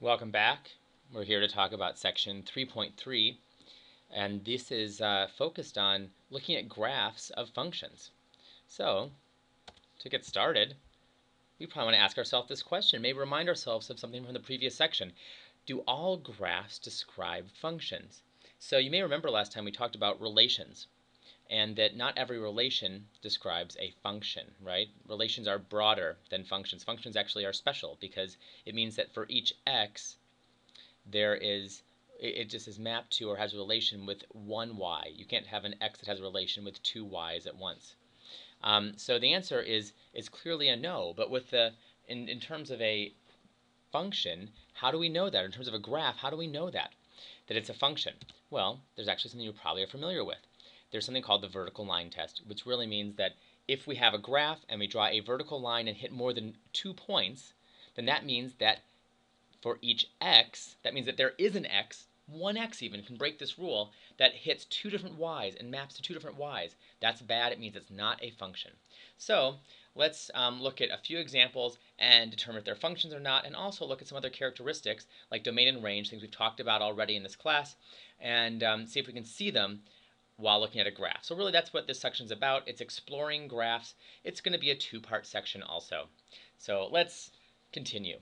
Welcome back. We're here to talk about section 3.3, and this is focused on looking at graphs of functions. So, to get started, we probably want to ask ourselves this question, maybe remind ourselves of something from the previous section. Do all graphs describe functions? So you may remember last time we talked about relations, and that not every relation describes a function, right? Relations are broader than functions. Functions actually are special because it means that for each x, it just is mapped to or has a relation with one y. You can't have an x that has a relation with two y's at once. So the answer is clearly a no. But with in terms of a function, how do we know that? In terms of a graph, how do we know that it's a function? Well, there's actually something you probably are familiar with. There's something called the vertical line test, which really means that if we have a graph and we draw a vertical line and hit more than 2 points, then that means that for each x, that means that there is an x, one x even, can break this rule, that hits two different y's and maps to two different y's. That's bad. It means it's not a function. So let's look at a few examples and determine if they're functions or not, and also look at some other characteristics like domain and range, things we've talked about already in this class, and see if we can see them while looking at a graph. So really that's what this section is about. It's exploring graphs. It's going to be a two-part section also. So let's continue.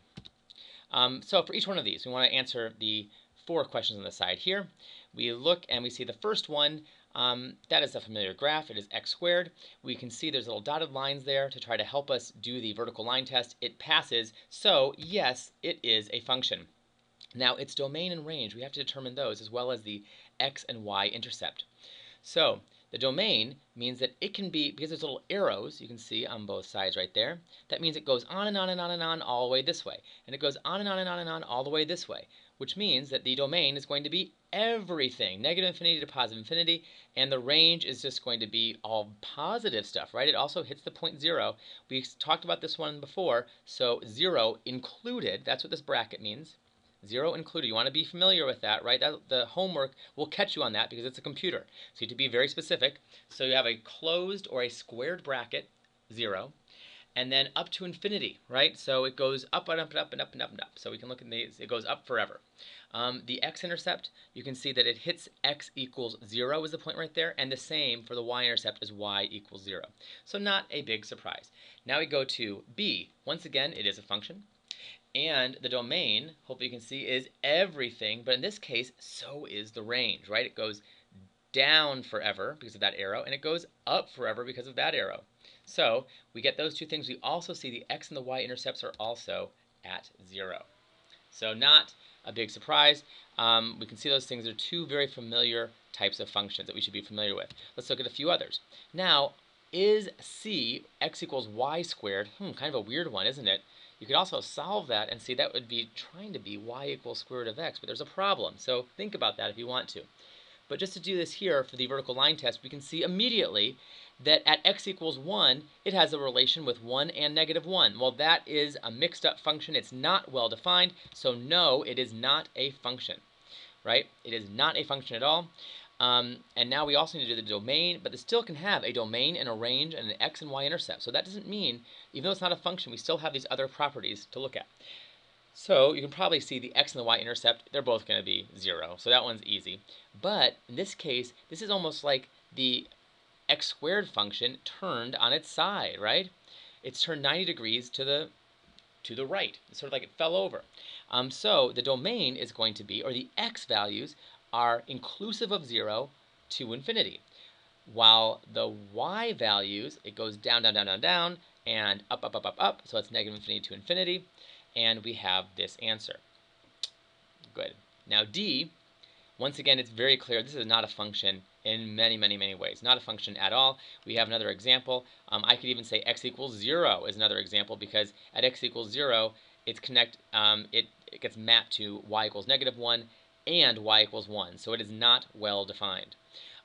So for each one of these, we want to answer the 4 questions on the side here. We look and we see the first one, that is a familiar graph. It is x squared. We can see there's little dotted lines there to try to help us do the vertical line test. It passes, so yes, it is a function. Now its domain and range, we have to determine those as well as the x and y intercept. So the domain means that it can be, because there's little arrows you can see on both sides right there, that means it goes on and on and on and on all the way this way. And it goes on and on and on and on all the way this way, which means that the domain is going to be everything, negative infinity to positive infinity, and the range is just going to be all positive stuff, right? It also hits the point 0. We talked about this one before, so 0 included, that's what this bracket means. 0 included. You want to be familiar with that, right? The homework will catch you on that because it's a computer. So you have to be very specific. So you have a closed or a squared bracket, 0, and then up to infinity, right? So it goes up and up and up and up and up and up. So we can look at these. It goes up forever. The x-intercept, you can see that it hits x equals 0 is the point right there, and the same for the y-intercept is y equals 0. So not a big surprise. Now we go to b. Once again, it is a function. And the domain, hopefully you can see, is everything, but in this case, so is the range, right? It goes down forever because of that arrow, and it goes up forever because of that arrow. So we get those two things. We also see the x and the y-intercepts are also at 0. So not a big surprise. We can see those things are two very familiar types of functions that we should be familiar with. Let's look at a few others. Now, is c x equals y squared? Kind of a weird one, isn't it? You could also solve that and see that would be trying to be y equals square root of x, but there's a problem. So think about that if you want to. But just to do this here for the vertical line test, we can see immediately that at x equals 1, it has a relation with 1 and negative 1. Well, that is a mixed up function. It's not well defined, so no, it is not a function, right? It is not a function at all. And now we also need to do the domain, but it still can have a domain and a range and an x and y intercept. So that doesn't mean, even though it's not a function, we still have these other properties to look at. So you can probably see the x and the y intercept, they're both going to be 0. So that one's easy. But in this case, this is almost like the x squared function turned on its side, right? It's turned 90 degrees to the right. It's sort of like it fell over. So the domain is going to be, or the x values are inclusive of 0 to infinity. While the y values, it goes down, down, down, down, down, and up, up, up, up, up. So it's negative infinity to infinity. And we have this answer. Good. Now d, once again, it's very clear this is not a function in many, many, many ways. Not a function at all. We have another example. I could even say x equals 0 is another example because at x equals 0, it gets mapped to y equals negative 1 and y equals 1. So it is not well defined.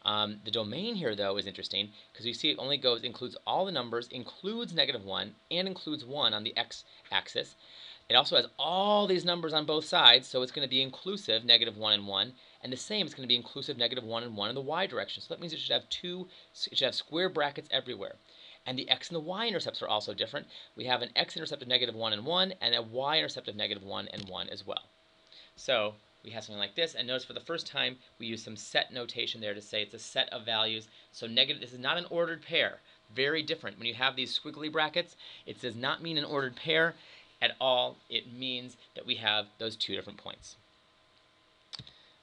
The domain here, though, is interesting because you see it only includes all the numbers, includes negative 1, and includes 1 on the x-axis. It also has all these numbers on both sides, so it's going to be inclusive, negative 1 and 1. And the same, it's going to be inclusive, negative 1 and 1 in the y direction. So that means it should have square brackets everywhere. And the x and the y intercepts are also different. We have an x-intercept of negative 1 and 1, and a y-intercept of negative 1 and 1 as well. So we have something like this, and notice for the first time we use some set notation there to say it's a set of values. So negative, this is not an ordered pair. Very different. When you have these squiggly brackets, it does not mean an ordered pair at all. It means that we have those two different points.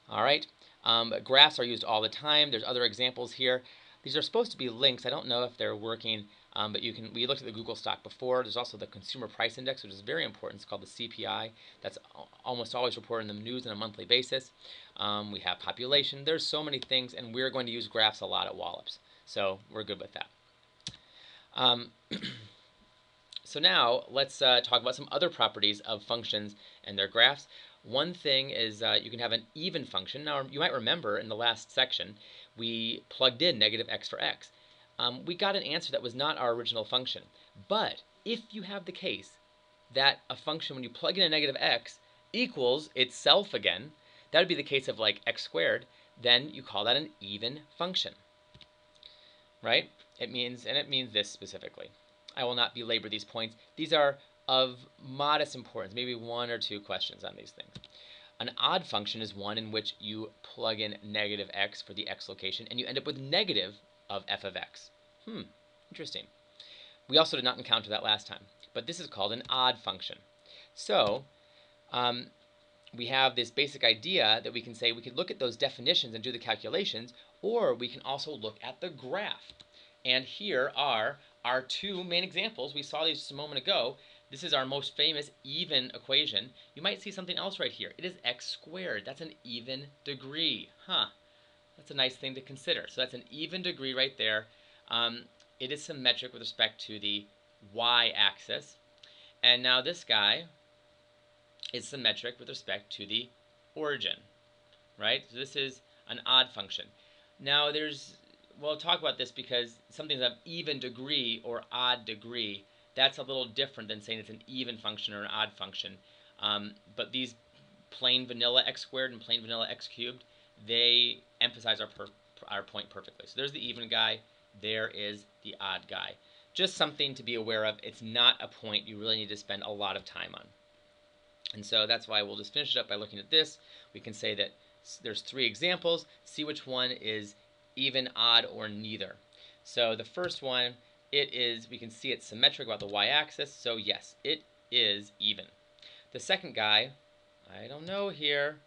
All right. Graphs are used all the time. There's other examples here. These are supposed to be links. I don't know if they're working, but you can. We looked at the Google stock before. There's also the Consumer Price Index, which is very important. It's called the CPI. That's almost always reported in the news on a monthly basis. We have population. There's so many things, and we're going to use graphs a lot at Wallops. So we're good with that. So now let's talk about some other properties of functions and their graphs. One thing is you can have an even function. Now you might remember in the last section we plugged in negative x for x. We got an answer that was not our original function. But if you have the case that a function when you plug in a negative x equals itself again, that would be the case of like x squared, then you call that an even function. Right? It means this specifically. I will not belabor these points. These are of modest importance, maybe one or two questions on these things. An odd function is one in which you plug in negative x for the x location, and you end up with negative of f of x. Interesting. We also did not encounter that last time, but this is called an odd function. So we have this basic idea that we can say we could look at those definitions and do the calculations, or we can also look at the graph. And here are our two main examples. We saw these just a moment ago. This is our most famous even equation. You might see something else right here. It is x squared. That's an even degree. That's a nice thing to consider. So that's an even degree right there. It is symmetric with respect to the y-axis. And now this guy is symmetric with respect to the origin, right? So this is an odd function. Now we'll talk about this because something's of even degree or odd degree. That's a little different than saying it's an even function or an odd function. But these plain vanilla x squared and plain vanilla x cubed, they emphasize our point perfectly. So there's the even guy. There is the odd guy. Just something to be aware of. It's not a point you really need to spend a lot of time on. And so that's why we'll just finish it up by looking at this. We can say that there's three examples. See which one is even, odd, or neither. So the first one, we can see it's symmetric about the y-axis, so yes, it is even. The second guy, I don't know here.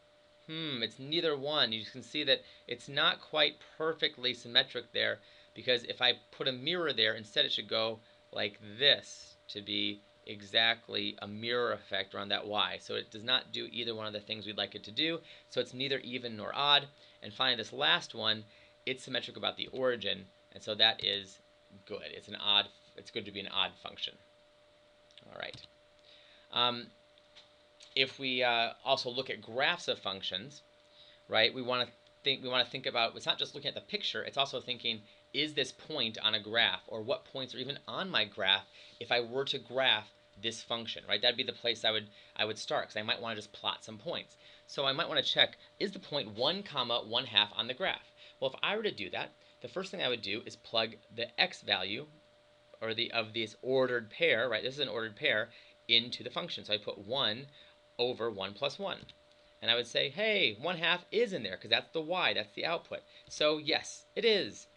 It's neither one. You can see that it's not quite perfectly symmetric there, because if I put a mirror there, instead it should go like this to be exactly a mirror effect around that y. So it does not do either one of the things we'd like it to do. So it's neither even nor odd. And finally, this last one, it's symmetric about the origin, and so that is good. It's good to be an odd function. All right. If we also look at graphs of functions, right? We want to think about. It's not just looking at the picture. It's also thinking, is this point on a graph, or what points are even on my graph if I were to graph this function, right? That'd be the place I would start, because I might want to just plot some points. So I might want to check, is the point 1, 1/2 on the graph? Well, if I were to do that, the first thing I would do is plug the x value, or of this ordered pair, right? This is an ordered pair, into the function. So I put 1 over 1 plus 1. And I would say, hey, 1/2 is in there, because that's the y, that's the output. So yes, it is.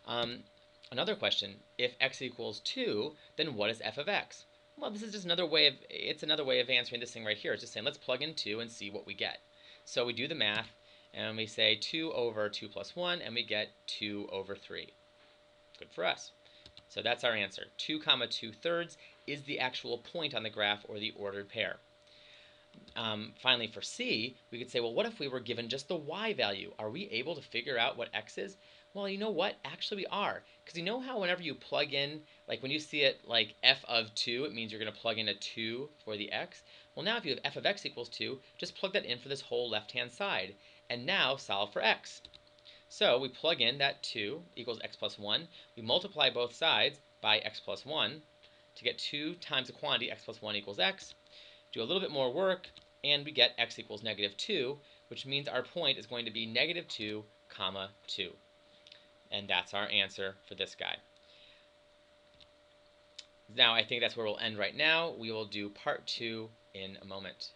Another question, if x equals 2, then what is f of x? Well, this is just another way of answering this thing right here. It's just saying, let's plug in 2 and see what we get. So we do the math, and we say 2 over 2 plus 1, and we get 2 over 3. Good for us. So that's our answer. 2, 2/3 is the actual point on the graph, or the ordered pair. Finally, for C, we could say, well, what if we were given just the y value? Are we able to figure out what x is? Well, you know what? Actually, we are. Because you know how whenever you plug in, like when you see it like f of 2, it means you're going to plug in a 2 for the x. Well, now if you have f of x equals 2, just plug that in for this whole left-hand side. And now solve for x. So we plug in that 2 equals x plus 1. We multiply both sides by x plus 1 to get 2 times the quantity, x plus 1 equals x. Do a little bit more work, and we get x equals -2, which means our point is going to be -2, 2. And that's our answer for this guy. Now, I think that's where we'll end right now. We will do part 2 in a moment.